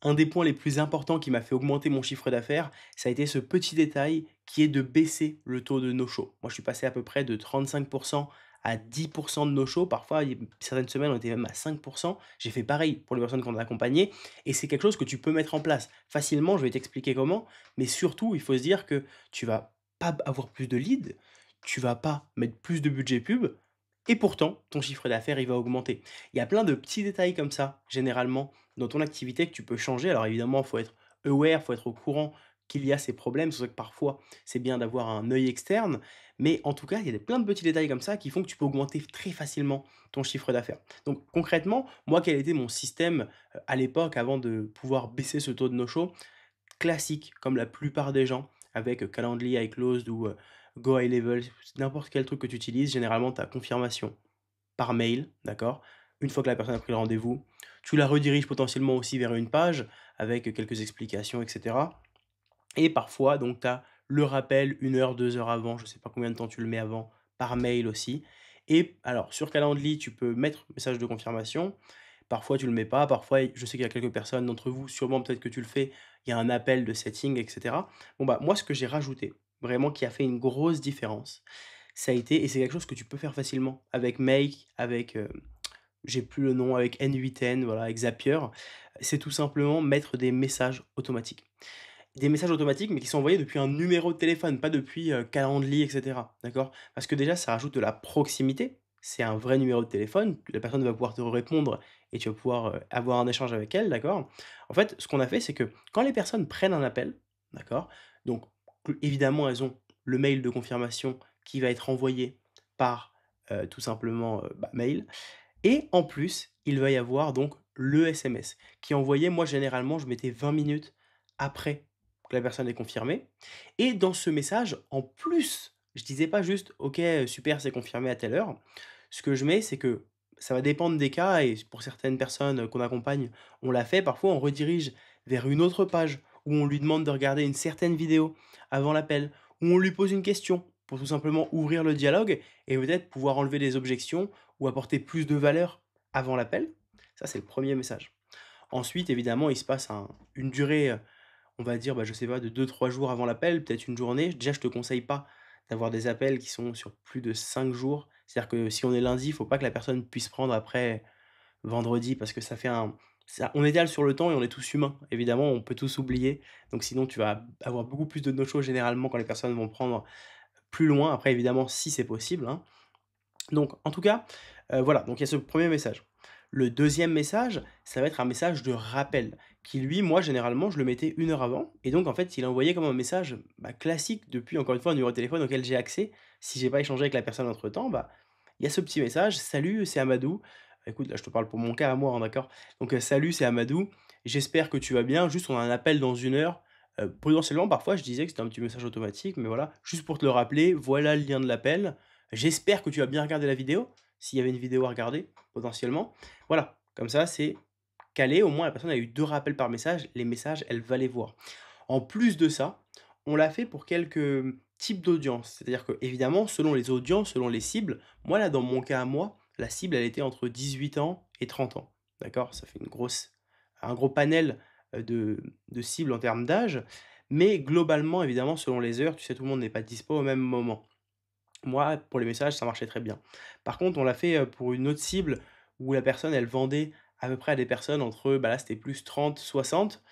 Un des points les plus importants qui m'a fait augmenter mon chiffre d'affaires, ça a été ce petit détail qui est de baisser le taux de no-show. Moi, je suis passé à peu près de 35 à 10 de no-show. Parfois, il y a certaines semaines, on était même à 5. J'ai fait pareil pour les personnes qu'on a accompagnées et c'est quelque chose que tu peux mettre en place facilement. Je vais t'expliquer comment, mais surtout, il faut se dire que tu vas pas avoir plus de leads, tu vas pas mettre plus de budget pub et pourtant, ton chiffre d'affaires, il va augmenter. Il y a plein de petits détails comme ça, généralement, dans ton activité que tu peux changer. Alors évidemment, il faut être aware, il faut être au courant qu'il y a ces problèmes. C'est vrai que parfois, c'est bien d'avoir un œil externe. Mais en tout cas, il y a plein de petits détails comme ça qui font que tu peux augmenter très facilement ton chiffre d'affaires. Donc concrètement, moi, quel était mon système à l'époque avant de pouvoir baisser ce taux de no-show? Classique, comme la plupart des gens, avec Calendly, iClosed ou Go High Level, n'importe quel truc que tu utilises, généralement, tu as confirmation par mail, d'accord? Une fois que la personne a pris le rendez-vous, tu la rediriges potentiellement aussi vers une page avec quelques explications et cetera et parfois donc tu as le rappel 1 heure, 2 heures avant, je sais pas combien de temps tu le mets avant, par mail aussi et alors sur Calendly, tu peux mettre message de confirmation. Parfois tu le mets pas, parfois je sais qu'il y a quelques personnes d'entre vous, sûrement peut-être que tu le fais, il y a un appel de setting et cetera. Bon bah, moi ce que j'ai rajouté, vraiment qui a fait une grosse différence, ça a été et c'est quelque chose que tu peux faire facilement avec Make, avec, j'ai plus le nom, avec N8N, voilà, avec Zapier, c'est tout simplement mettre des messages automatiques. Des messages automatiques, mais qui sont envoyés depuis un numéro de téléphone, pas depuis, Calendly et cetera, d'accord? Parce que déjà, ça rajoute de la proximité. C'est un vrai numéro de téléphone, la personne va pouvoir te répondre et tu vas pouvoir, avoir un échange avec elle, d'accord? En fait, ce qu'on a fait, c'est que quand les personnes prennent un appel, d'accord? Donc évidemment, elles ont le mail de confirmation qui va être envoyé par, tout simplement, mail et en plus, il va y avoir donc le SMS qui est envoyé, moi généralement, je mettais 20 minutes après que la personne ait confirmé et dans ce message, en plus, je disais pas juste: «OK, super, c'est confirmé à telle heure». Ce que je mets, c'est que ça va dépendre des cas et pour certaines personnes, qu'on accompagne, on l'a fait. Parfois, on redirige vers une autre page où on lui demande de regarder une certaine vidéo avant l'appel, où on lui pose une question pour tout simplement ouvrir le dialogue et peut-être pouvoir enlever des objections ou apporter plus de valeur avant l'appel. Ça, c'est le premier message. Ensuite, évidemment, il se passe une durée, on va dire, bah, je sais pas, de 2 3 jours avant l'appel, peut-être une journée. Déjà, je te conseille pas d'avoir des appels qui sont sur plus de 5 jours. C'est-à-dire que si on est lundi, il faut pas que la personne puisse prendre après vendredi parce que ça fait on étale sur le temps et on est tous humains. Évidemment, on peut tous oublier. Donc sinon, tu vas avoir beaucoup plus de no-show généralement quand les personnes vont prendre plus loin. Après, évidemment, si c'est possible, hein. Donc en tout cas, voilà, donc il y a ce premier message. Le deuxième message, ça va être un message de rappel qui lui, moi généralement, je le mettais 1 heure avant et donc en fait, il est envoyé comme un message, bah, classique depuis encore une fois un numéro de téléphone auquel j'ai accès. Si j'ai pas échangé avec la personne entre temps, bah, il y a ce petit message: «Salut, c'est Amadou». Écoute, là, je te parle pour mon cas à moi, hein, d'accord? Donc, «Salut, c'est Amadou, j'espère que tu vas bien, juste on a un appel dans 1 heure». Potentiellement, parfois, je disais que c'était un petit message automatique, mais voilà, juste pour te le rappeler, voilà le lien de l'appel. J'espère que tu as bien regardé la vidéo, s'il y avait une vidéo à regarder, potentiellement. Voilà, comme ça, c'est calé, au moins la personne a eu 2 rappels par message, les messages, elle va les voir. En plus de ça, on l'a fait pour quelques, types d'audience. C'est-à-dire que évidemment, selon les audiences, selon les cibles, moi là, dans mon cas à moi, la cible, elle était entre 18 ans et 30 ans. D'accord? Ça fait un gros panel, de cibles en termes d'âge, mais globalement, évidemment, selon les heures, tu sais, tout le monde n'est pas dispo au même moment. Moi, pour les messages, ça marchait très bien. Par contre, on l'a fait, pour une autre cible où la personne, elle vendait à peu près à des personnes entre, bah, là, c'était plus 30 60.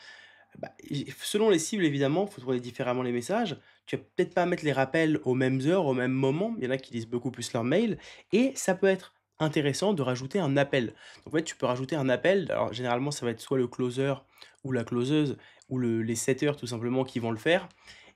Bah, et selon les cibles, évidemment, il faut tourner différemment les messages. Tu vas peut-être pas mettre les rappels aux mêmes heures, au même moment. Il y en a qui lisent beaucoup plus leur mail et ça peut être intéressant de rajouter un appel. En fait, tu peux rajouter un appel. Alors, généralement, ça va être soit le closer ou la closeuse ou les setters tout simplement qui vont le faire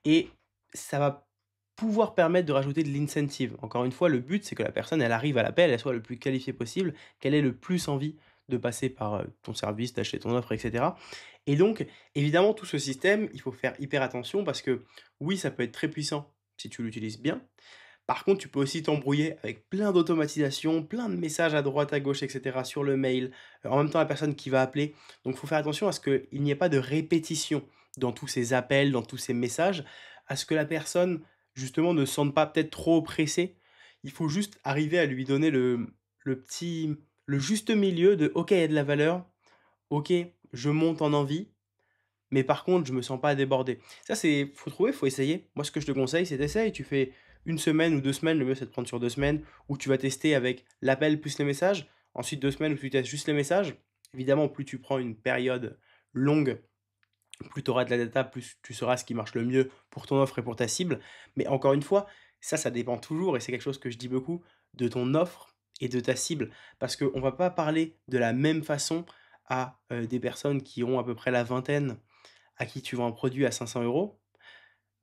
et ça va pouvoir permettre de rajouter de l'incentive. Encore une fois, le but, c'est que la personne, elle arrive à l'appel, elle soit le plus qualifiée possible, qu'elle ait le plus envie de passer par, ton service, d'acheter ton offre et cetera et donc évidemment, tout ce système, il faut faire hyper attention parce que oui, ça peut être très puissant si tu l'utilises bien. Par contre, tu peux aussi t'embrouiller avec plein d'automatisation, plein de messages à droite, à gauche et cetera sur le mail, en même temps la personne qui va appeler. Donc il faut faire attention à ce qu'il n'y ait pas de répétition dans tous ces appels, dans tous ces messages, à ce que la personne justement ne se sente pas peut-être trop pressée. Il faut juste arriver à lui donner le juste milieu de: «OK, il y a de la valeur. OK, je monte en envie, mais par contre, je me sens pas débordé. Ça, c'est faut trouver, faut essayer. Moi, ce que je te conseille, c'est tu tu fais 1 semaine ou 2 semaines, le mieux, c'est de prendre sur 2 semaines, où tu vas tester avec l'appel plus les messages. Ensuite 2 semaines où tu testes juste les messages. Évidemment, plus tu prends une période longue, plus tu auras de la data, plus tu sauras ce qui marche le mieux pour ton offre et pour ta cible. Mais encore une fois, ça dépend toujours et c'est quelque chose que je dis beaucoup, de ton offre et de ta cible. Parce qu'on ne va pas parler de la même façon à, des personnes qui ont à peu près la vingtaine, à qui tu vends un produit à 500 €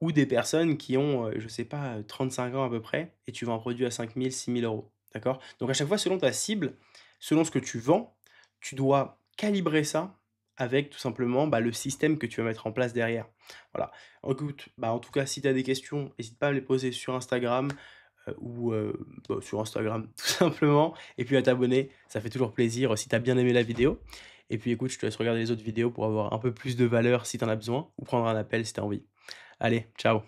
ou des personnes qui ont, je sais pas, 35 ans à peu près et tu vends un produit à 5 000, 6 000 €. D'accord? Donc à chaque fois, selon ta cible, selon ce que tu vends, tu dois calibrer ça avec tout simplement, bah, le système que tu vas mettre en place derrière. Voilà. Écoute, bah, en tout cas, si tu as des questions, n'hésite pas à me les poser sur Instagram, ou bah, sur Instagram tout simplement et puis à t'abonner, ça fait toujours plaisir si tu as bien aimé la vidéo et puis écoute, je te laisse regarder les autres vidéos pour avoir un peu plus de valeur si tu en as besoin ou prendre un appel si tu as envie. Allez, ciao.